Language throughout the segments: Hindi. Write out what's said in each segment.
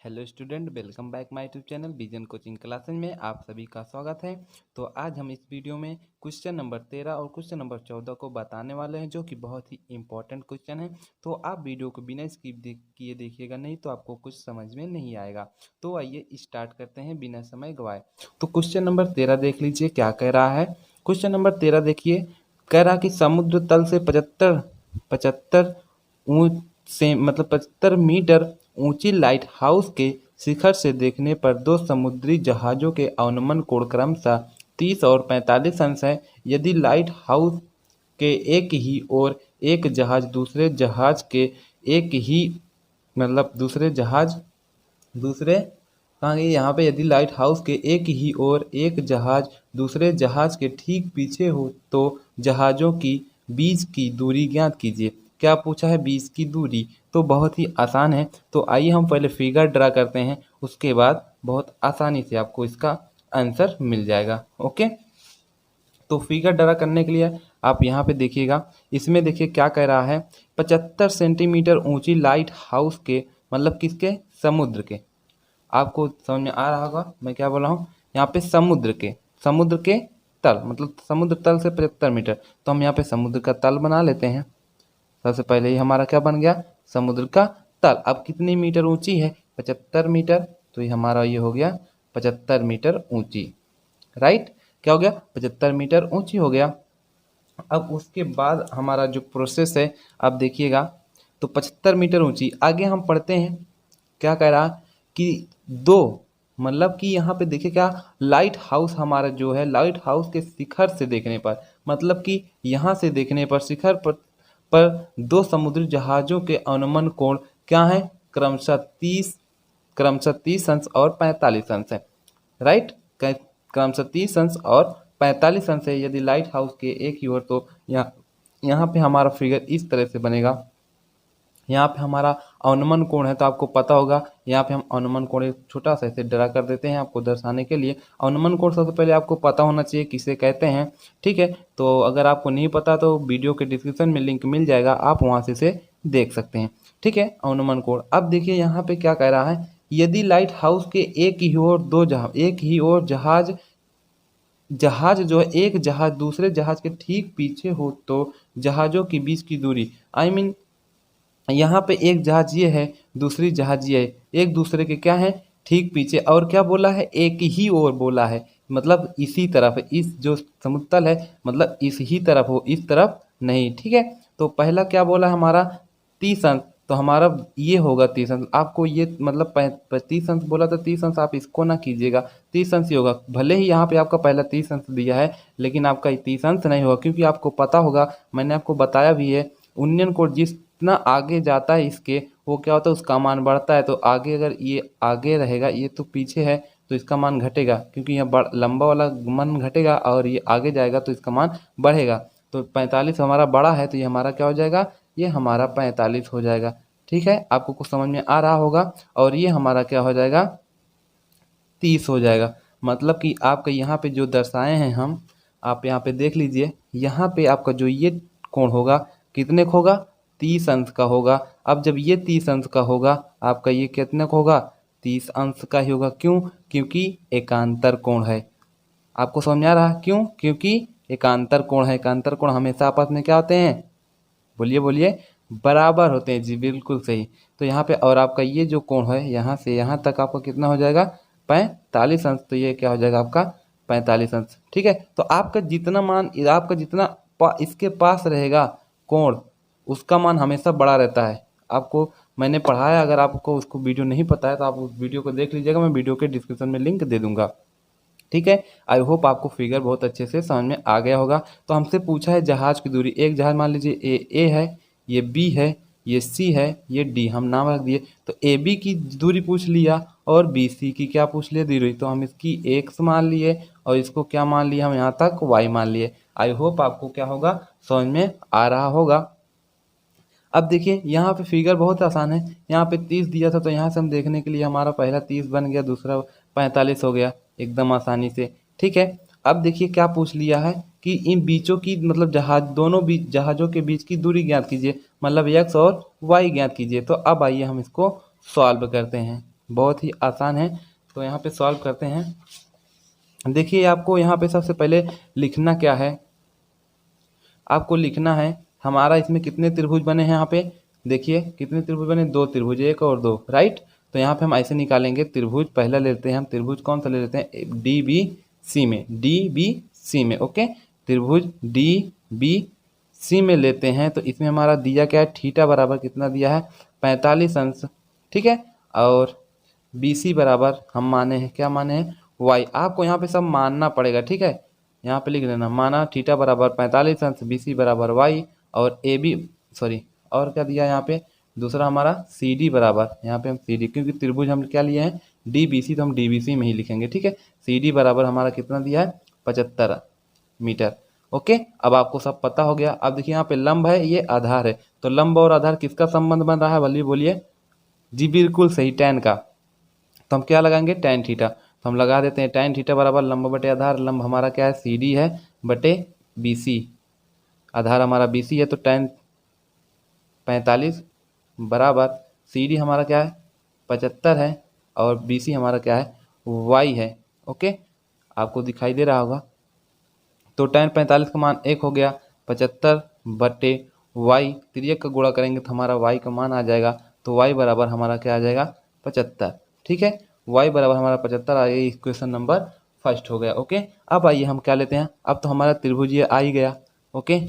Hello student, welcome back my YouTube channel vision coaching classes में आप सभी का स्वागत है। तो आज हम इस वीडियो में क्वेश्चन नंबर 13 और क्वेश्चन नंबर 14 को बताने वाले हैं, जो कि बहुत ही इंपॉर्टेंट क्वेश्चन है। तो आप वीडियो को बिना स्किप किए देखिएगा, नहीं तो आपको कुछ समझ में नहीं आएगा। तो आइए स्टार्ट करते हैं बिना समय गवाए। तो क्वेश्चन नंबर 13 देख लीजिए क्या कह रहा है। क्वेश्चन नंबर 13 देखिए, कह रहा कि समुद्र तल से 75 ऊंच से 75 मीटर ऊंची लाइट हाउस के शिखर से देखने पर दो समुद्री जहाजों के अवनमन कोण क्रमशः 30 और 45 अंश है। यदि लाइट हाउस के एक ही ओर एक जहाज दूसरे जहाज के एक ही दूसरे जहाज दूसरे कहाँ गई यहाँ पे, यदि लाइट हाउस के एक ही ओर एक जहाज दूसरे जहाज के ठीक पीछे हो तो जहाजों की बीच की दूरी ज्ञात कीजिए। क्या पूछा है? बीच की दूरी। तो बहुत ही आसान है। तो आइए हम पहले फिगर ड्रा करते हैं, उसके बाद बहुत आसानी से आपको इसका आंसर मिल जाएगा। ओके, तो फिगर ड्रा करने के लिए आप यहाँ पे देखिएगा, इसमें देखिए क्या कह रहा है। 75 सेंटीमीटर ऊंची लाइट हाउस के मतलब किसके? समुद्र के। आपको समझ में आ रहा होगा मैं क्या बोल रहा हूँ। यहाँ पे समुद्र के तल मतलब समुद्र तल से 75 मीटर। तो हम यहाँ पे समुद्र का तल बना लेते हैं। सबसे पहले ही हमारा क्या बन गया? समुद्र का तल। अब कितनी मीटर ऊंची है? 75 मीटर। तो ये हमारा ये हो गया 75 मीटर ऊंची। राइट, क्या हो गया? 75 मीटर ऊंची हो गया। अब उसके बाद हमारा जो प्रोसेस है, अब देखिएगा, तो 75 मीटर ऊंची। आगे हम पढ़ते हैं क्या कह रहा कि दो मतलब कि यहाँ पे देखिए क्या, लाइट हाउस हमारा जो है, लाइट हाउस के शिखर से देखने पर मतलब कि यहाँ से देखने पर शिखर पर दो समुद्री जहाजों के अनुमान कोण क्या है? क्रमशः 30 अंश और 45 अंश है। राइट, क्रमशः 30 अंश और 45 अंश है यदि लाइट हाउस के एक ही ओर। तो यहाँ पे हमारा फिगर इस तरह से बनेगा। यहाँ पे हमारा अनुमान कोण है, तो आपको पता होगा। यहाँ पे हम अनुमान कोण एक छोटा सा ऐसे ड्रा कर देते हैं आपको दर्शाने के लिए। अनुमान कोण सबसे पहले आपको पता होना चाहिए किसे कहते हैं। ठीक है, तो अगर आपको नहीं पता तो वीडियो के डिस्क्रिप्शन में लिंक मिल जाएगा, आप वहाँ से इसे देख सकते हैं। ठीक है, अनुमान कोण। अब देखिए यहाँ पे क्या कह रहा है, यदि लाइट हाउस के एक ही ओर जहाज जो है, एक जहाज दूसरे जहाज के ठीक पीछे हो तो जहाजों के बीच की दूरी, आई मीन यहाँ पे एक जहाज ये है, दूसरी जहाज ये है, एक दूसरे के क्या है? ठीक पीछे। और क्या बोला है? एक ही ओर बोला है, मतलब इसी तरफ है। इस जो समुद्र तल है मतलब इस ही तरफ हो, इस तरफ नहीं। ठीक है, तो पहला क्या बोला हमारा? 30 अंश। तो हमारा ये होगा 30 अंश। आपको ये मतलब 30 अंश बोला तो 30 अंश आप इसको ना कीजिएगा, 30 अंश ही होगा। भले ही यहाँ पे आपका पहला 30 अंश दिया है, लेकिन आपका 30 अंश नहीं होगा, क्योंकि आपको पता होगा, मैंने आपको बताया भी है, उन्नयन कोण जितना आगे जाता है इसके, वो क्या होता है? उसका मान बढ़ता है। तो आगे अगर ये आगे रहेगा, ये तो पीछे है, तो इसका मान घटेगा, क्योंकि यहाँ लंबा वाला मान घटेगा और ये आगे जाएगा तो इसका मान बढ़ेगा। तो 45 हमारा बड़ा है, तो ये हमारा क्या हो जाएगा? ये हमारा 45 हो जाएगा। ठीक है, आपको कुछ समझ में आ रहा होगा। और ये हमारा क्या हो जाएगा? 30 हो जाएगा। मतलब कि आपका यहाँ पे जो दर्शाए हैं हम, आप यहाँ पे देख लीजिए, यहाँ पे आपका जो ये कोण होगा कितने का होगा? 30 अंश का होगा। अब जब ये 30 अंश का होगा, आपका ये कितने का होगा? 30 अंश का ही होगा। क्यों? क्योंकि एकांतर कोण है। आपको समझ में आ रहा है? क्यों? क्योंकि एकांतर कोण है। एकांतर कोण हमेशा आपस में क्या होते हैं? बोलिए बोलिए, बराबर होते हैं जी, बिल्कुल सही। तो यहाँ पे और आपका ये जो कोण है, यहाँ से यहाँ तक आपका कितना हो जाएगा? 45 अंश। तो ये क्या हो जाएगा आपका? 45 अंश। ठीक है, तो आपका जितना मान, आपका जितना इसके पास रहेगा कोण, उसका मान हमेशा बड़ा रहता है। आपको मैंने पढ़ाया, अगर आपको उसको वीडियो नहीं पता है तो आप उस वीडियो को देख लीजिएगा, मैं वीडियो के डिस्क्रिप्शन में लिंक दे दूंगा। ठीक है, आई होप आपको फिगर बहुत अच्छे से समझ में आ गया होगा। तो हमसे पूछा है जहाज की दूरी। एक जहाज मान लीजिए ए है, ये बी है, ये सी है, ये डी, हम नाम रख दिए। तो ए बी की दूरी पूछ लिया और बी सी की क्या पूछ लिया? दूरी। तो हम इसकी एक्स मान लिए और इसको क्या मान लिया? हम यहाँ तक वाई मान लिए। आई होप आपको क्या होगा? समझ में आ रहा होगा। अब देखिए यहाँ पे फिगर बहुत आसान है। यहाँ पे 30 दिया था, तो यहाँ से हम देखने के लिए हमारा पहला 30 बन गया, दूसरा 45 हो गया, एकदम आसानी से। ठीक है, अब देखिए क्या पूछ लिया है कि इन बीचों की मतलब दोनों बीच जहाजों के बीच की दूरी ज्ञात कीजिए, मतलब एक्स और वाई ज्ञात कीजिए। तो अब आइए हम इसको सॉल्व करते हैं। बहुत ही आसान है। तो यहाँ पे सॉल्व करते हैं। देखिए आपको यहाँ पे सबसे पहले लिखना क्या है, आपको लिखना है हमारा इसमें कितने त्रिभुज बने हैं। यहाँ पे देखिए कितने त्रिभुज बने, 2 त्रिभुज, 1 और 2, राइट। तो यहाँ पे हम ऐसे निकालेंगे त्रिभुज, पहला लेते हैं हम त्रिभुज, कौन सा ले लेते हैं, डी बी सी में, डी बी सी में, ओके। त्रिभुज डी बी सी में लेते हैं तो इसमें हमारा दिया क्या है, थीटा बराबर कितना दिया है, 45 अंश, ठीक है। और बी सी बराबर हम माने हैं, क्या माने हैं, वाई। आपको यहाँ पे सब मानना पड़ेगा, ठीक है। यहाँ पे लिख लेना, माना थीटा बराबर 45 अंश, बी सी बराबर वाई, और ए बी, सॉरी, और क्या दिया यहाँ पे, दूसरा हमारा सी डी बराबर, यहाँ पे हम सी डी, क्योंकि त्रिभुज हम क्या लिए हैं, डी बी सी, तो हम डी बी सी में ही लिखेंगे, ठीक है। सी डी बराबर हमारा कितना दिया है, 75 मीटर, ओके। अब आपको सब पता हो गया। अब देखिए यहाँ पे लंब है, ये आधार है, तो लंब और आधार किसका संबंध बन रहा है, बल्कि बोलिए, जी बिल्कुल सही, tan का। तो हम क्या लगाएंगे, tan थीटा। तो हम लगा देते हैं tan थीटा बराबर लंब बटे आधार, लंब हमारा क्या है, सी डी है, बटे बी सी, आधार हमारा बी सी है, तो tan 45 बराबर सी डी हमारा क्या है, 75 है, और बी सी हमारा क्या है, वाई है, ओके। आपको दिखाई दे रहा होगा। तो tan 45 का मान 1 हो गया, 75 बटे वाई, तिर्यक का गुणा करेंगे तो हमारा वाई का मान आ जाएगा। तो वाई बराबर हमारा क्या आ जाएगा, 75, ठीक है। वाई बराबर हमारा 75 आ गया, इक्वेशन नंबर फर्स्ट हो गया, ओके। अब आइए हम क्या लेते हैं, अब तो हमारा त्रिभुज ये आ ही गया, ओके।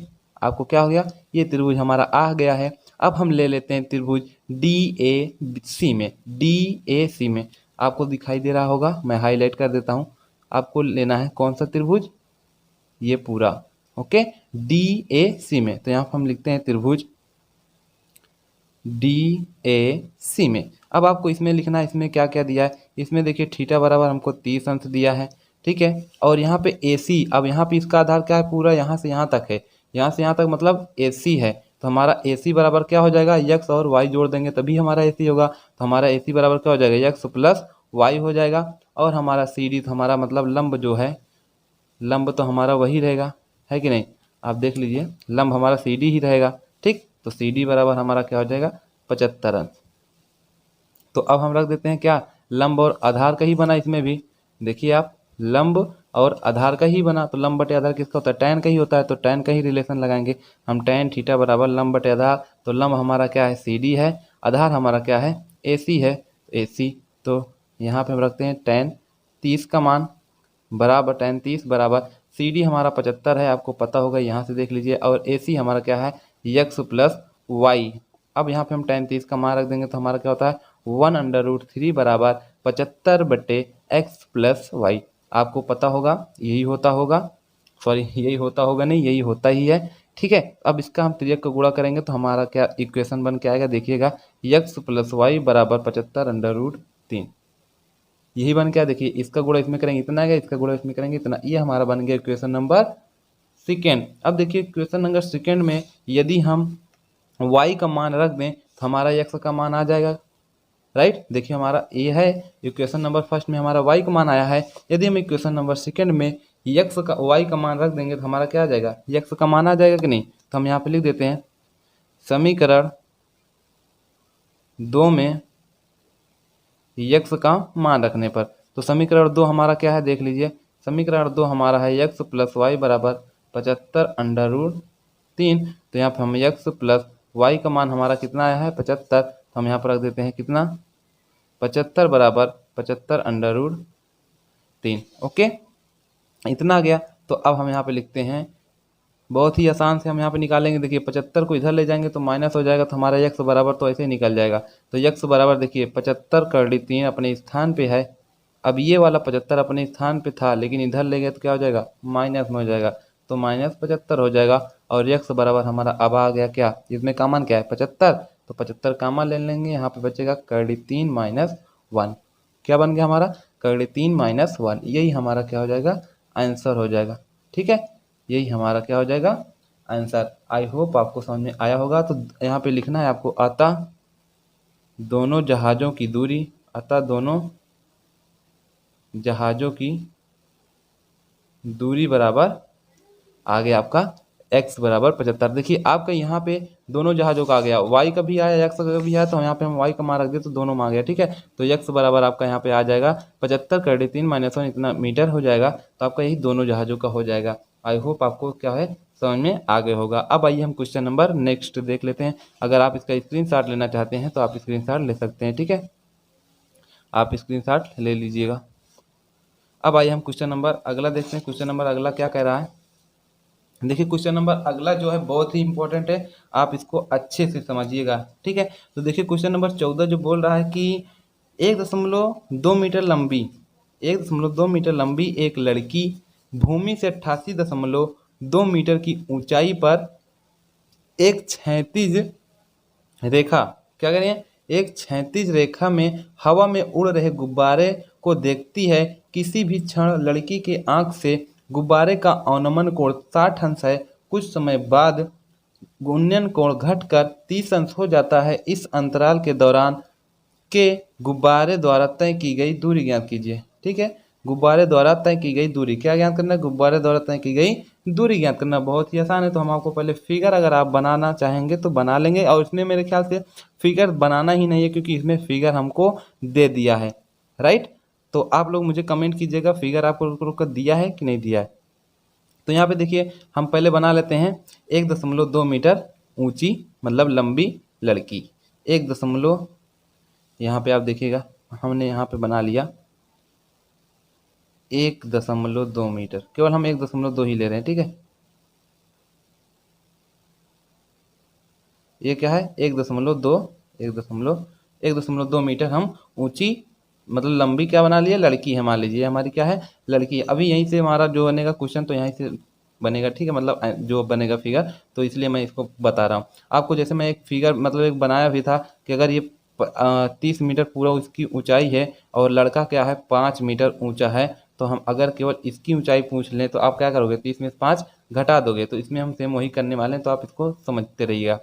आपको क्या हो गया, ये त्रिभुज हमारा आ गया है। अब हम ले लेते हैं त्रिभुज डी ए सी में, डी ए सी में आपको दिखाई दे रहा होगा, मैं हाईलाइट कर देता हूँ। आपको लेना है कौन सा त्रिभुज, ये पूरा, ओके, डी ए सी में। तो यहाँ पर हम लिखते हैं त्रिभुज डी ए सी में। अब आपको इसमें लिखना है, इसमें क्या क्या दिया है, इसमें देखिए थीटा बराबर हमको 30 अंश दिया है, ठीक है। और यहाँ पे ए सी, अब यहाँ पे इसका आधार क्या है, पूरा यहाँ से यहाँ तक है, यहाँ से यहाँ तक मतलब ए सी है। तो हमारा ए सी बराबर क्या हो जाएगा, यक्स और वाई जोड़ देंगे तभी हमारा ए सी होगा। तो हमारा ए सी बराबर क्या हो जाएगा, यक्स प्लस वाई हो जाएगा। और हमारा सी डी, तो हमारा मतलब लंब जो है, लंब तो हमारा वही रहेगा, है कि नहीं। आप देख लीजिए लंब हमारा सी डी ही रहेगा, ठीक। तो सी डी बराबर हमारा क्या हो जाएगा, 75 अंश। तो अब हम रख देते हैं क्या, लंब और आधार का ही बना इसमें भी, देखिए आप, लंब और आधार का ही बना। तो लंब बटे आधार किसका होता है, tan का ही होता है, तो tan का ही रिलेशन लगाएंगे हम। tan थीटा बराबर लंब बटे आधार, तो लंब हमारा क्या है, सी डी है, आधार हमारा क्या है, ए सी है, ए सी। तो यहाँ पे हम रखते हैं tan 30 का मान बराबर, tan 30 बराबर सी डी हमारा 75 है, आपको पता होगा, यहाँ से देख लीजिए। और ए सी हमारा क्या है, यक्स प्लस वाई। अब यहाँ पे हम tan 30 का मान रख देंगे तो हमारा क्या होता है, 1/√3 बराबर 75 बटे एक्स प्लस वाई। आपको पता होगा यही होता होगा, सॉरी यही होता होगा नहीं, यही होता ही है, ठीक है। अब इसका हम त्रियक का गुणा करेंगे तो हमारा क्या इक्वेशन बन के आएगा, देखिएगा, यक्स प्लस वाई बराबर 75/√3, यही बन क्या, देखिए इसका गुणा इसमें करेंगे इतना आएगा, इसका गुणा इसमें करेंगे इतना, ये हमारा बन गया इक्वेशन नंबर सेकेंड। अब देखिए इक्वेशन नंबर सेकेंड में यदि हम y का मान रख दें तो हमारा x का मान आ जाएगा, राइट। देखिए हमारा ये है इक्वेशन नंबर फर्स्ट में हमारा y का मान आया है। यदि हम इक्वेशन नंबर सेकेंड में y का मान रख देंगे तो हमारा क्या आ जाएगा, x का मान आ जाएगा कि नहीं। तो हम यहाँ पे लिख देते हैं, समीकरण 2 में x का मान रखने पर, तो समीकरण 2 हमारा क्या है, देख लीजिए, समीकरण 2 हमारा है x प्लस वाई बराबर 75/√3। तो यहाँ पर हम x प्लस वाई का मान हमारा कितना आया है, 75। तो हम यहाँ पर रख देते हैं कितना, 75 बराबर 75/√3, ओके, इतना आ गया। तो अब हम यहाँ पे लिखते हैं, बहुत ही आसान से हम यहाँ पे निकालेंगे। देखिए 75 को इधर ले जाएंगे तो माइनस हो जाएगा, तो हमारा x बराबर तो ऐसे ही निकल जाएगा। तो x बराबर देखिए 75/3 अपने स्थान पे है। अब ये वाला 75 अपने स्थान पे था, लेकिन इधर ले गए तो क्या हो जाएगा, माइनस में हो जाएगा, तो -75 हो जाएगा। और x बराबर हमारा अब आ गया क्या, इसमें का मान क्या है, 75, तो 75 का मान ले लेंगे, यहाँ पे बचेगा 3 - 1, क्या बन गया हमारा, 3 - 1, यही हमारा क्या हो जाएगा, आंसर हो जाएगा, ठीक है। यही हमारा क्या हो जाएगा, आंसर। आई होप आपको समझ में आया होगा। तो यहाँ पे लिखना है आपको, अतः दोनों जहाज़ों की दूरी, अतः दोनों जहाज़ों की दूरी बराबर, आ गया आपका x बराबर 75। देखिए आपका यहाँ पे दोनों जहाजों का आ गया, y का भी आया x का भी आया, तो यहाँ पे हम y का मान रख दिए तो दोनों में आ गया। ठीक है, तो x बराबर आपका यहाँ पे आ जाएगा 75 कर 3 - 1 इतना मीटर हो जाएगा। तो आपका यही दोनों जहाजों का हो जाएगा। आई होप आपको क्या है समझ में आगे होगा। अब आइए हम क्वेश्चन नंबर नेक्स्ट देख लेते हैं। अगर आप इसका स्क्रीनशॉट लेना चाहते हैं तो आप स्क्रीनशॉट ले सकते हैं। ठीक है, आप स्क्रीनशॉट ले लीजिएगा। अब आइए हम क्वेश्चन नंबर अगला देखते हैं। क्वेश्चन नंबर अगला क्या कह रहा है, देखिए क्वेश्चन नंबर अगला जो है बहुत ही इंपॉर्टेंट है, आप इसको अच्छे से समझिएगा। ठीक है, तो देखिए क्वेश्चन नंबर 14 जो बोल रहा है कि 1.2 मीटर लंबी 1.2 मीटर लंबी एक लड़की भूमि से 88.2 मीटर की ऊंचाई पर एक क्षैतिज रेखा क्या कह रही है, एक क्षैतिज रेखा में हवा में उड़ रहे गुब्बारे को देखती है। किसी भी क्षण लड़की के आंख से गुब्बारे का अवनमन कोण 60 अंश है। कुछ समय बाद उन्नयन कोण घटकर 30 अंश हो जाता है। इस अंतराल के दौरान के गुब्बारे द्वारा तय की गई दूरी ज्ञात कीजिए। ठीक है, गुब्बारे द्वारा तय की गई दूरी क्या ज्ञात करना है, गुब्बारे द्वारा तय की गई दूरी ज्ञात करना। बहुत ही आसान है। तो हम आपको पहले फिगर अगर आप बनाना चाहेंगे तो बना लेंगे, और इसमें मेरे ख्याल से फिगर बनाना ही नहीं है क्योंकि इसमें फिगर हमको दे दिया है। राइट, तो आप लोग मुझे कमेंट कीजिएगा फिगर आपको दिया है कि नहीं दिया है। तो यहाँ पे देखिए हम पहले बना लेते हैं 1.2 मीटर ऊंची मतलब लंबी लड़की। 1 यहाँ पे आप देखिएगा हमने यहाँ पे बना लिया 1.2 मीटर, केवल हम 1.2 ही ले रहे हैं। ठीक है, ये क्या है 1.2 मीटर हम ऊंची मतलब लंबी क्या बना लिया, लड़की है। मान लीजिए हमारी क्या है, लड़की है। अभी यहीं से हमारा जो बनेगा क्वेश्चन तो यहीं से बनेगा। ठीक है, मतलब जो बनेगा फिगर, तो इसलिए मैं इसको बता रहा हूँ आपको। जैसे मैं एक फिगर मतलब एक बनाया भी था कि अगर ये 30 मीटर पूरा उसकी ऊंचाई है और लड़का क्या है 5 मीटर ऊंचा है, तो हम अगर केवल इसकी ऊंचाई पूछ लें तो आप क्या करोगे, 30 में से 5 घटा दोगे। तो इसमें हम सेम वही करने वाले हैं, तो आप इसको समझते रहिएगा।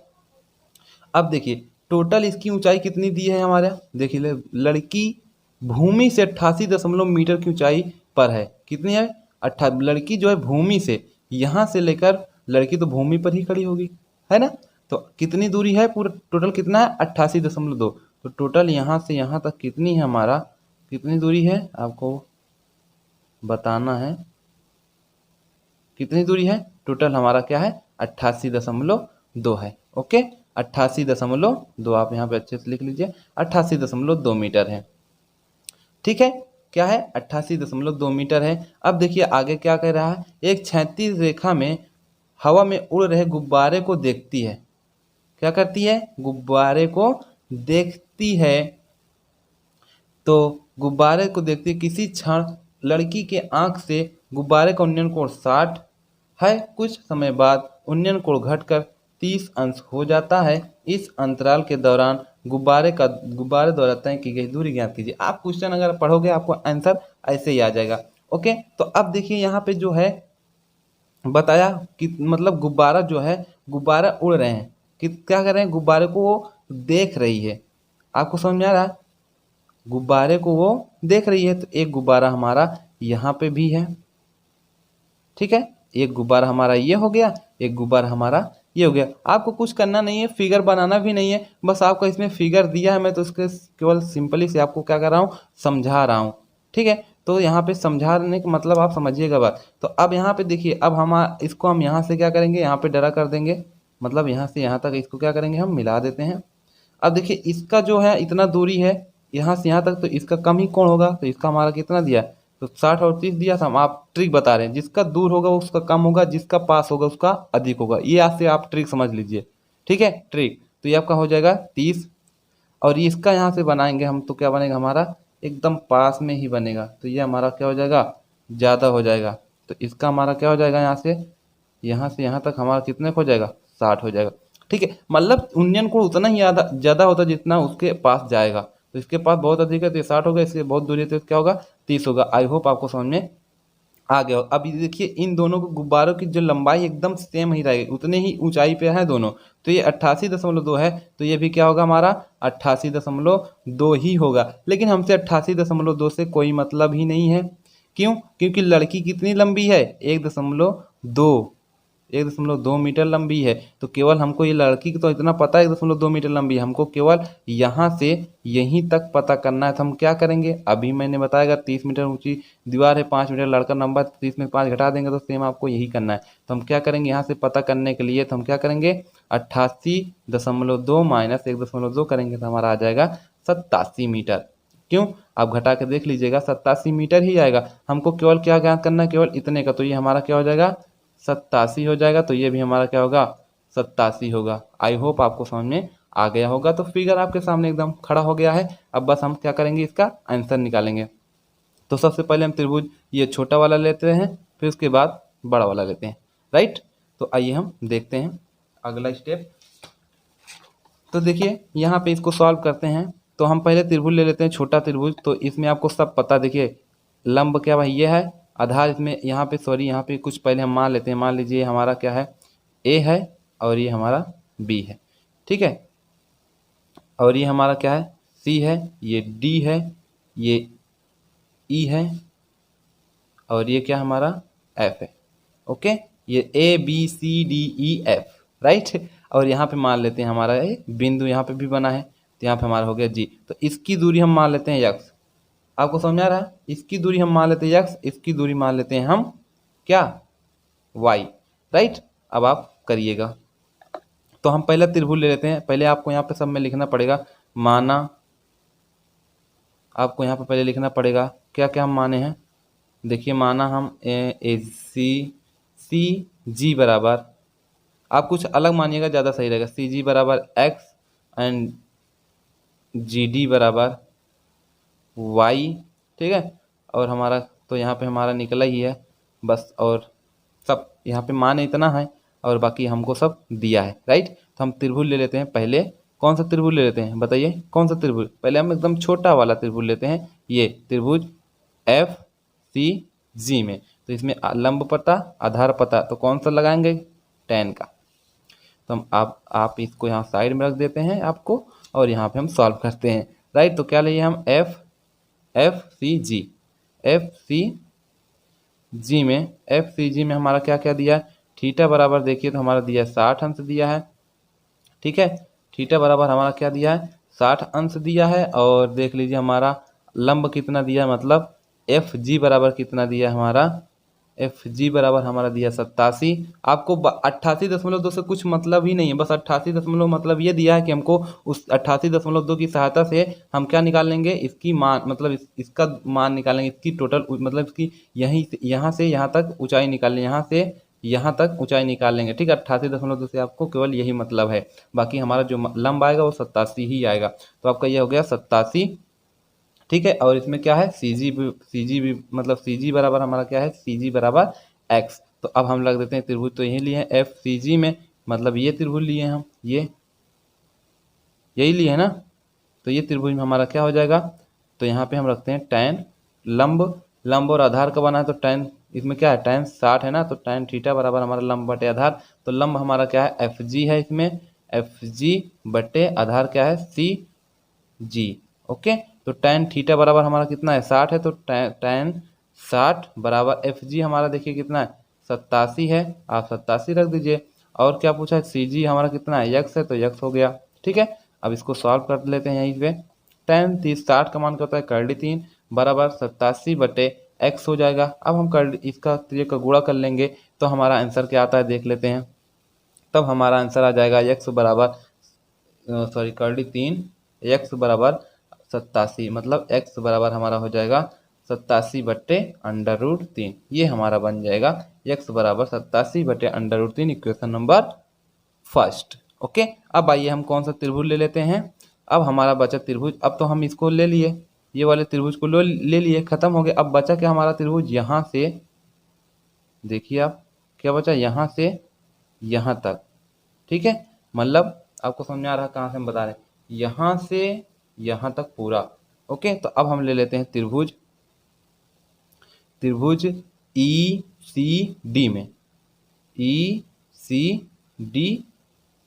अब देखिए टोटल इसकी ऊंचाई कितनी दी है हमारे, देखिए लड़की भूमि से 88 मीटर की ऊंचाई पर है। कितनी है, लड़की जो है भूमि से, यहाँ से लेकर लड़की तो भूमि पर ही खड़ी होगी, है ना। तो कितनी दूरी है, पूरा टोटल कितना है 88.2। तो टोटल यहाँ से यहाँ तक कितनी है हमारा, कितनी दूरी है आपको बताना है। कितनी दूरी है टोटल हमारा क्या है 88.2 है। ओके, 88.2 आप यहाँ पे अच्छे से लिख लीजिए, 88.2 मीटर है। ठीक है, क्या है 88.2 मीटर है। अब देखिए आगे क्या कह रहा है, एक क्षैतिज रेखा में हवा में उड़ रहे गुब्बारे को देखती है। क्या करती है, गुब्बारे को देखती है। तो गुब्बारे को देखती किसी क्षण लड़की के आंख से गुब्बारे का उन्नयन कोण 60 है। कुछ समय बाद उन्नयन कोण घटकर 30 अंश हो जाता है। इस अंतराल के दौरान गुब्बारे द्वारा तय की गई दूरी ज्ञात कीजिए। आप क्वेश्चन अगर पढ़ोगे आपको आंसर ऐसे ही आ जाएगा। ओके, तो अब देखिए यहाँ पे जो है बताया कि मतलब गुब्बारा जो है, गुब्बारा उड़ रहे हैं कि क्या कर रहे हैं, गुब्बारे को वो देख रही है। आपको समझ में आ रहा है, गुब्बारे को वो देख रही है। तो एक गुब्बारा हमारा यहाँ पे भी है। ठीक है, एक गुब्बारा हमारा ये हो गया, एक गुब्बारा हमारा ये हो गया। आपको कुछ करना नहीं है, फिगर बनाना भी नहीं है, बस आपको इसमें फिगर दिया है, मैं तो उसके केवल सिंपली से आपको क्या कर रहा हूँ, समझा रहा हूँ। ठीक है, तो यहाँ पे समझाने का मतलब आप समझिएगा बात। तो अब यहाँ पे देखिए, अब हम इसको हम यहाँ से क्या करेंगे, यहाँ पे डरा कर देंगे, मतलब यहाँ से यहाँ तक इसको क्या करेंगे, हम मिला देते हैं। अब देखिए इसका जो है इतना दूरी है यहाँ से यहाँ तक, तो इसका कम ही कोण होगा। तो इसका हमारा कितना दिया, तो 60 और 30 दिया था। हम आप ट्रिक बता रहे हैं, जिसका दूर होगा उसका कम होगा, जिसका पास होगा उसका अधिक होगा। ये आज से आप ट्रिक समझ लीजिए। ठीक है, ट्रिक तो ये आपका हो जाएगा 30, और ये इसका यहाँ से बनाएंगे हम तो क्या बनेगा हमारा, एकदम पास में ही बनेगा। तो ये हमारा क्या हो जाएगा, ज़्यादा हो जाएगा। तो इसका हमारा क्या हो जाएगा, यहाँ से यहाँ तक हमारा कितने हो जाएगा, 60 हो जाएगा। ठीक है, मतलब उन्नयन कोण उतना ही ज़्यादा होता जितना उसके पास जाएगा। तो इसके पास बहुत अधिक है तो ये 60 होगा, इसके बहुत दूरी है तो क्या होगा, 30 होगा। आई होप आपको समझ में आ गया हो। अब ये देखिए इन दोनों को गुब्बारों की जो लंबाई एकदम सेम ही रहेगी, उतने ही ऊंचाई पे है दोनों। तो ये 88.2 है, तो ये भी क्या होगा हमारा 88.2 ही होगा। लेकिन हमसे 88.2 से कोई मतलब ही नहीं है। क्यों, क्योंकि लड़की कितनी लंबी है, 1.2 1.2 मीटर लंबी है। तो केवल हमको ये लड़की तो इतना पता है 1.2 मीटर लंबी है, हमको केवल यहाँ से यहीं तक पता करना है। तो हम क्या करेंगे, अभी मैंने बताया 30 मीटर ऊंची दीवार है, 5 मीटर लड़का लंबा, 30 में 5 घटा देंगे तो सेम आपको यही करना है। तो हम क्या करेंगे यहाँ से पता करने के लिए, तो हम क्या करेंगे 88.2 माइनस 1.2 करेंगे तो हमारा आ जाएगा 87 मीटर। क्यों, आप घटा के देख लीजिएगा 87 मीटर ही आएगा। हमको केवल क्या ज्ञात करना है, केवल इतने का। तो ये हमारा क्या हो जाएगा 87 हो जाएगा। तो ये भी हमारा क्या होगा 87 होगा। आई होप आपको समझ में आ गया होगा। तो फिगर आपके सामने एकदम खड़ा हो गया है। अब बस हम क्या करेंगे, इसका आंसर निकालेंगे। तो सबसे पहले हम त्रिभुज ये छोटा वाला लेते हैं, फिर उसके बाद बड़ा वाला लेते हैं, राइट। तो आइए हम देखते हैं अगला स्टेप। तो देखिए यहाँ पे इसको सॉल्व करते हैं। तो हम पहले त्रिभुज ले लेते हैं, छोटा त्रिभुज। तो इसमें आपको सब पता, देखिए लंब क्या भाई ये है, आधार इसमें यहाँ पे सॉरी यहाँ पे कुछ पहले हम मान लेते हैं। मान लीजिए हमारा क्या है, ए है और ये हमारा बी है, ठीक है। और ये हमारा क्या है, सी है, ये डी है, ये ई है और ये क्या हमारा एफ है। ओके, ये A B C D E F, right. और यहाँ पे मान लेते हैं हमारा ये बिंदु यहाँ पे भी बना है, तो यहाँ पे हमारा हो गया जी। तो इसकी दूरी हम मान लेते हैं यक्स। आपको समझ आ रहा है, इसकी दूरी हम मान लेते हैं यक्स, इसकी दूरी मान लेते हैं हम क्या, वाई, राइट। अब आप करिएगा। तो हम पहले त्रिभुज ले लेते हैं। पहले आपको यहाँ पे सब में लिखना पड़ेगा, माना, आपको यहाँ पे पहले लिखना पड़ेगा क्या क्या हम माने हैं। देखिए माना हम ए सी जी बराबर, आप कुछ अलग मानिएगा ज़्यादा सही रहेगा। सी जी बराबर एक्स एंड जी डी बराबर वाई, ठीक है। और हमारा तो यहाँ पे हमारा निकला ही है बस, और सब यहाँ पे मान इतना है और बाकी हमको सब दिया है, राइट। तो हम त्रिभुज ले लेते हैं। पहले कौन सा त्रिभुज ले लेते हैं, बताइए कौन सा त्रिभुज। पहले हम एकदम छोटा वाला त्रिभुज लेते हैं, ये त्रिभुज एफ सी जी में। तो इसमें लंब पता आधार पता, तो कौन सा लगाएंगे, tan का। तो हम आप इसको यहाँ साइड में रख देते हैं आपको, और यहाँ पे हम सॉल्व करते हैं, राइट। तो क्या लिए हम एफ सी जी में हमारा क्या क्या दिया है, थीटा बराबर, देखिए तो हमारा दिया 60 अंश दिया है, ठीक है। थीटा बराबर हमारा क्या दिया है, 60 अंश दिया है। और देख लीजिए हमारा लंब कितना दिया है, मतलब एफ जी बराबर कितना दिया है हमारा, एफ जी बराबर हमारा दिया 87। आपको 88.2 से कुछ मतलब ही नहीं है, बस 88 दशमलव मतलब ये दिया है कि हमको उस 88.2 की सहायता से हम क्या निकाल लेंगे, इसकी मान, मतलब इसका मान निकालेंगे, इसकी टोटल मतलब इसकी यहाँ से यहाँ तक ऊंचाई निकाल लेंगे, यहाँ से यहाँ तक ऊंचाई निकाल लेंगे, ठीक है। 88.2 से आपको केवल यही मतलब है, बाकी हमारा जो लंब आएगा वो 87 ही आएगा। तो आपका ये हो गया 87, ठीक है। और इसमें क्या है, सी जी भी मतलब सी जी बराबर हमारा क्या है, सी जी बराबर एक्स। तो अब हम लग देते हैं त्रिभुज, तो यही लिए हैं एफ सी जी में, मतलब ये त्रिभुज लिए हैं हम, ये यही लिए है ना। तो ये त्रिभुज में हमारा क्या हो जाएगा, तो यहाँ पे हम रखते हैं tan, लंब और आधार का बना है, तो tan इसमें क्या है, tan 60 है ना, तो tan थीटा बराबर हमारा लंब बटे आधार। तो लंब हमारा क्या है, एफ जी है, इसमें एफ जी बटे आधार क्या है, सी जी, ओके। तो tan थीटा बराबर हमारा कितना है, 60 है, तो tan 60 बराबर एफ जी हमारा देखिए कितना है, 87 है, आप 87 रख दीजिए। और क्या पूछा है, सी जी हमारा कितना है, यक्स है, तो यक्स हो गया, ठीक है। अब इसको सॉल्व कर लेते हैं यहीं पे। tan 60 का मान क्या होता है, करड़ी 3 बराबर 87 बटे एक्स हो जाएगा। अब हम कर इसका त्रिज्य का गुणा कर लेंगे, तो हमारा आंसर क्या आता है देख लेते हैं। तब हमारा आंसर आ जाएगा एक्स बराबर सॉरी करड़ी 3 एक्स बराबर 87, मतलब x बराबर हमारा हो जाएगा 87 बट्टे √3। ये हमारा बन जाएगा x बराबर 87 बट्टे √3, इक्वेशन नंबर फर्स्ट, ओके। अब आइए हम कौन सा त्रिभुज ले लेते हैं। अब हमारा बचा त्रिभुज, अब तो हम इसको ले लिए, ये वाले त्रिभुज को ले लिए, खत्म हो गए। अब बचा क्या हमारा त्रिभुज, यहाँ से देखिए आप क्या बचा, यहाँ से यहाँ तक, ठीक है। मतलब आपको समझ में आ रहा है कहाँ से हम बता रहे हैं, यहाँ से यहाँ तक पूरा, ओके। तो अब हम ले लेते हैं त्रिभुज ई सी डी में, ई सी डी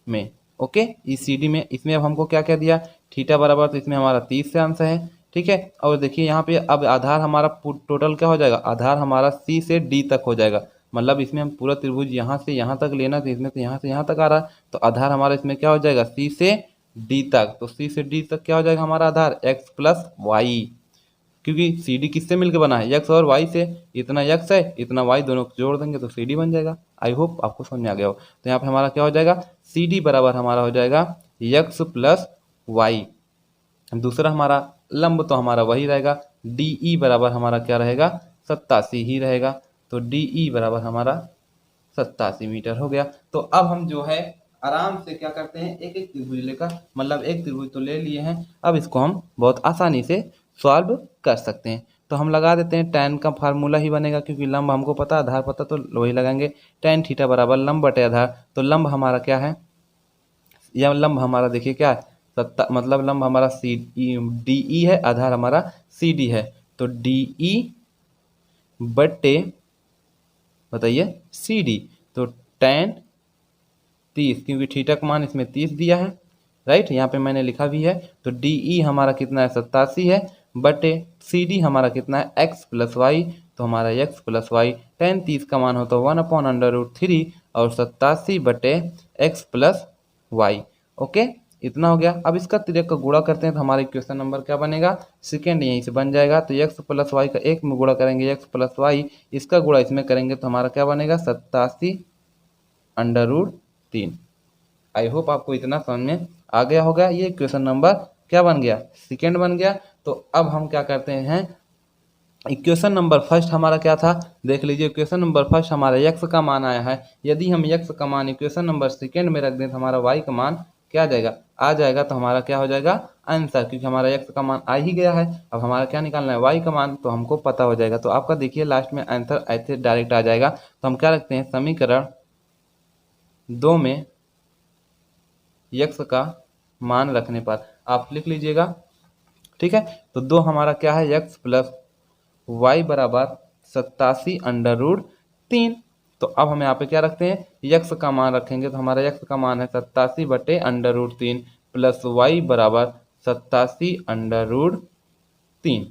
में, ओके। ई सी डी में इसमें अब हमको क्या क्या दिया, थीटा बराबर, तो इसमें हमारा 30 से अंश है, ठीक है। और देखिए यहाँ पे अब आधार हमारा टोटल क्या हो जाएगा, आधार हमारा सी से डी तक हो जाएगा, मतलब इसमें हम पूरा त्रिभुज यहाँ से यहाँ तक लेना, तो इसमें तो यहाँ से यहाँ तक आ रहा है, तो आधार हमारा इसमें क्या हो जाएगा, सी से डी तक। तो सी से डी तक क्या हो जाएगा हमारा आधार, एक्स प्लस वाई, क्योंकि सी डी किससे मिलकर बना है, एक्स और वाई से। इतना एक्स है इतना वाई, दोनों को जोड़ देंगे तो सी डी बन जाएगा। आई होप आपको समझ में आ गया हो। तो यहाँ पे हमारा क्या हो जाएगा, सी डी बराबर हमारा हो जाएगा एक्स प्लस वाई। दूसरा हमारा लंब तो हमारा वही रहेगा, डी ई बराबर हमारा क्या रहेगा, 87 ही रहेगा। तो डी ई बराबर हमारा 87 मीटर हो गया। तो अब हम जो है आराम से क्या करते हैं, एक एक त्रिभुज लेकर, मतलब एक त्रिभुज तो ले लिए हैं, अब इसको हम बहुत आसानी से सॉल्व कर सकते हैं। तो हम लगा देते हैं, tan का फार्मूला ही बनेगा, क्योंकि लंब हमको पता, आधार पता, तो वही लगाएंगे। tan थीटा बराबर लंब बटे आधार। तो लंब हमारा क्या है, यह लंब हमारा देखिए क्या है, मतलब लंब हमारा सी डी ई है, आधार हमारा सी डी है। तो डी ई बटे बताइए सी डी, तो tan 30, क्योंकि थीटा का मान इसमें 30 दिया है, राइट, यहाँ पे मैंने लिखा भी है। तो डी ई हमारा कितना है, 87 है, बटे सी डी हमारा कितना है, एक्स प्लस वाई। तो हमारा एक्स प्लस वाई, tan 30 का मान होता है 1/√3 और 87 बटे एक्स प्लस वाई। ओके, इतना हो गया। अब इसका तिर्यक का गुणा करते हैं, तो हमारा इक्वेशन नंबर क्या बनेगा, सेकेंड यहीं से बन जाएगा। तो एक्स प्लस वाई का एक में गुणा करेंगे एक्स प्लस वाई, इसका गुणा इसमें करेंगे तो हमारा क्या बनेगा, 87/√3। आई होप आपको इतना समझ में आ गया होगा। ये इक्वेशन नंबर क्या बन गया, सेकेंड बन गया। तो अब हम क्या करते हैं, इक्वेशन नंबर फर्स्ट हमारा क्या था, देख लीजिए। इक्वेशन नंबर फर्स्ट हमारा एक्स का मान आया है। यदि हम एक्स का मान इक्वेशन नंबर सेकेंड में रख दें तो हमारा वाई का मान क्या आ जाएगा, आ जाएगा। तो हमारा क्या हो जाएगा आंसर, क्योंकि हमारा एक्स का मान आ ही गया है। अब हमारा क्या निकालना है, वाई का मान, तो हमको पता हो जाएगा। तो आपका देखिए लास्ट में आंसर ऐसे डायरेक्ट आ जाएगा। तो हम क्या रखते हैं, समीकरण 2 में यक्स का मान रखने पर आप लिख लीजिएगा, ठीक है। तो 2 हमारा क्या है, यक्स प्लस वाई बराबर 87/√3। तो अब हम यहाँ पे क्या रखते हैं, यक्स का मान रखेंगे। तो हमारा यक्स का मान है 87/√3 प्लस वाई बराबर 87/√3।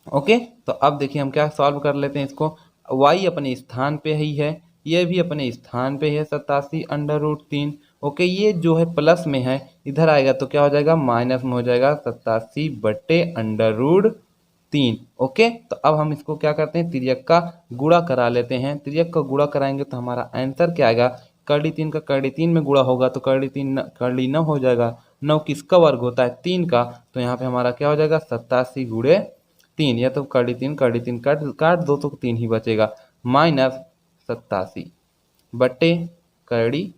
ओके, तो अब देखिए हम क्या सॉल्व कर लेते हैं इसको। y अपने स्थान पे ही है, ये भी अपने स्थान पे है 87/√3। ओके, ये जो है प्लस में है, इधर आएगा तो क्या हो जाएगा, माइनस में हो जाएगा 87/√3। ओके, तो अब हम इसको क्या करते हैं, तिर्यक का गुणा करा लेते हैं। तिर्यक का गुणा कराएंगे तो हमारा आंसर क्या आएगा, कर्ली 3 का कर्ली 3 में गुणा होगा तो कर्ली 3 कर्ली 9 हो जाएगा। 9 किसका वर्ग होता है, 3 का। तो यहाँ पे हमारा क्या हो जाएगा, 87/3, या तो कर्ली 3 काट काट दो तो 3 ही बचेगा, माइनस 87 बटे कर्ली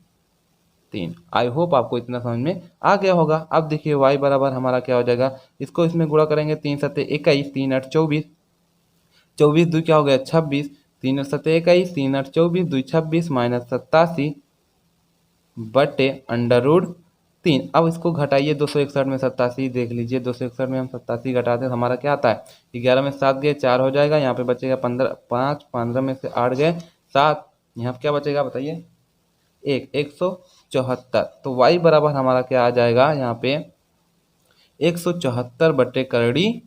3। आई होप आपको इतना समझ में आ गया होगा। अब देखिए y बराबर हमारा क्या हो जाएगा, इसको इसमें गुणा करेंगे, 3 सत्ते 21, 3 8 24, 24 2 क्या हो गया 26, 3 सत्ते 21, 3 8 24, 2 26, माइनस 87 बटे √3। अब इसको घटाइए, 261 में 87 देख लीजिए, 261 में हम 87 घटाते हैं तो हमारा क्या आता है, 11 में 7 गए 4 हो जाएगा, यहाँ पे बचेगा 15, 5, 15 में से 8 गए 7, यहाँ पे क्या बचेगा बताइए, 174। तो y बराबर हमारा क्या आ जाएगा यहाँ पे, 174 बटे कर्ली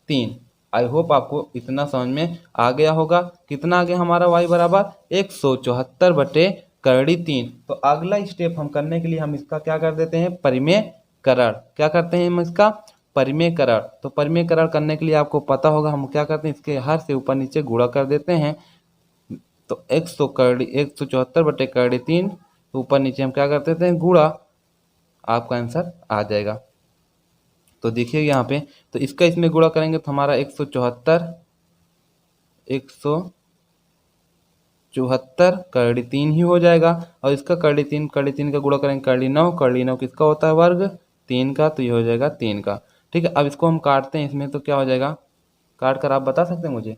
3। आई होप आपको इतना समझ में आ गया होगा। कितना आ गया हमारा y बराबर 174 बटे कर्ली 3। तो अगला स्टेप हम करने के लिए हम इसका क्या कर देते हैं, परिमेयकरण। क्या करते हैं हम इसका परिमेयकरण। तो परिमेयकरण करने के लिए आपको पता होगा हम क्या करते हैं, इसके हर से ऊपर नीचे गुणा कर देते हैं। तो 174 बटे कर्ली 3, तो ऊपर नीचे हम क्या कर देते हैं, गुणा, आपका आंसर आ जाएगा। तो देखिए यहाँ पे, तो इसका इसमें गुणा करेंगे तो हमारा 174 कर्ली 3 ही हो जाएगा। और इसका कर्ली 3 का गुणा करेंगे, कर्ली 9 किसका होता है वर्ग, 3 का, तो ये हो जाएगा 3 का। ठीक है, अब इसको हम काटते हैं इसमें, तो क्या हो जाएगा, काट कर आप बता सकते हैं मुझे,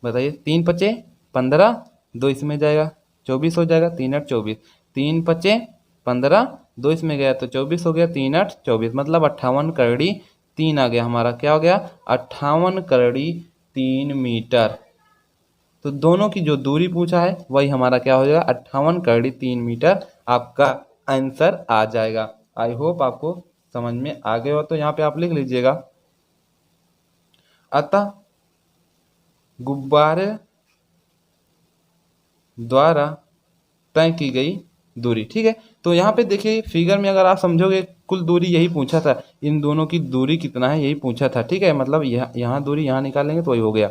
बताइए। 3 पचे 15, 2 इसमें जाएगा 24 हो जाएगा, 3 8 24, 3 पचे 15, 2 इसमें गया तो 24 हो गया, 3 8 24, मतलब 58 कर्ली 3 आ गया। हमारा क्या हो गया, 58 कर्ली 3 मीटर। तो दोनों की जो दूरी पूछा है वही हमारा क्या हो जाएगा, 58 कर्ली 3 मीटर आपका आंसर आ जाएगा। आई होप आपको समझ में आ गया हो। तो यहाँ पे आप लिख लीजिएगा, अतः गुब्बारे द्वारा तय की गई दूरी। ठीक है, तो यहाँ पे देखिए फिगर में अगर आप समझोगे कुल दूरी यही पूछा था, इन दोनों की दूरी कितना है यही पूछा था। ठीक है, मतलब यहाँ दूरी यहाँ निकालेंगे तो वही हो गया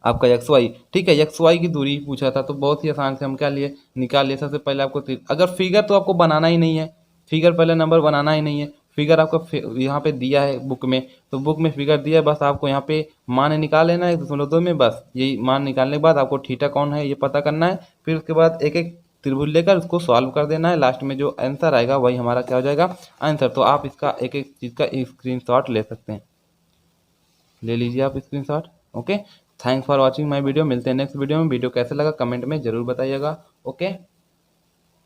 आपका एक्स वाई। ठीक है, एक्स वाई की दूरी पूछा था, तो बहुत ही आसान से हम क्या लिए निकाल लिए। सबसे पहले आपको अगर फिगर तो आपको बनाना ही नहीं है, फिगर पहले नंबर बनाना ही नहीं है, फिगर आपको यहाँ पे दिया है बुक में, तो बुक में फिगर दिया है, बस आपको यहाँ पे मान निकाल लेना है 1.2 में। बस यही मान निकालने के बाद आपको थीटा कौन है ये पता करना है, फिर उसके बाद एक एक त्रिभुज लेकर उसको सॉल्व कर देना है। लास्ट में जो आंसर आएगा वही हमारा क्या हो जाएगा आंसर। तो आप इसका एक एक चीज़ का स्क्रीनशॉट ले सकते हैं, ले लीजिए आप screenshot. Okay, thanks for watching my video. मिलते हैं नेक्स्ट वीडियो में। वीडियो कैसे लगा कमेंट में जरूर बताइएगा। ओके।